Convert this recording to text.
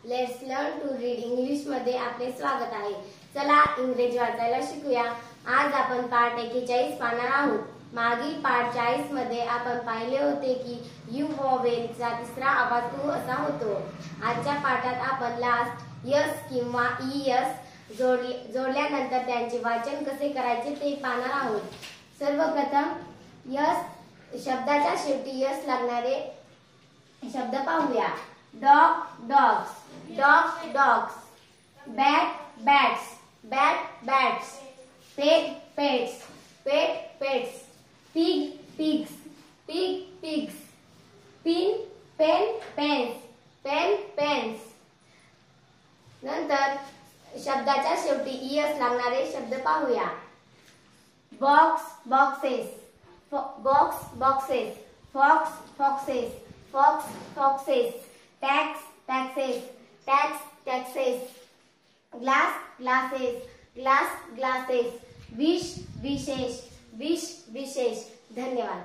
Let's learn to read English मध्ये आपले स्वागत आहे। चला इंग्रजी वाचायला शिकूया। आज आपण पाठ 41 पाहणार आहोत। मागील पाठ 40 मध्ये आपण पाहिले होते की यू वॉवेलचा तिसरा आवाज उ असा होतो। आजच्या पाठात आपण लास्ट यस किंवा ईएस जोडल्यानंतर त्यांचे वाचन कसे करायचे ते पाहणार आहोत। सर्वप्रथम यस शब्दाच्या शेवटी यस लागणारे शब्द पाहूया। Dog dogs, dog dogs, bat bats, bat bats, pet pets, pet pets, pig pigs, pig pigs, pin pen pens, pen pens. नंतर शब्दाच्या शेवटी ईएस लागणारे शब्द पाहूया। Box boxes, box boxes, fox foxes, fox foxes, tax taxes, tax taxes, glass glasses, glass glasses, wish wishes, wish wishes. धन्यवाद।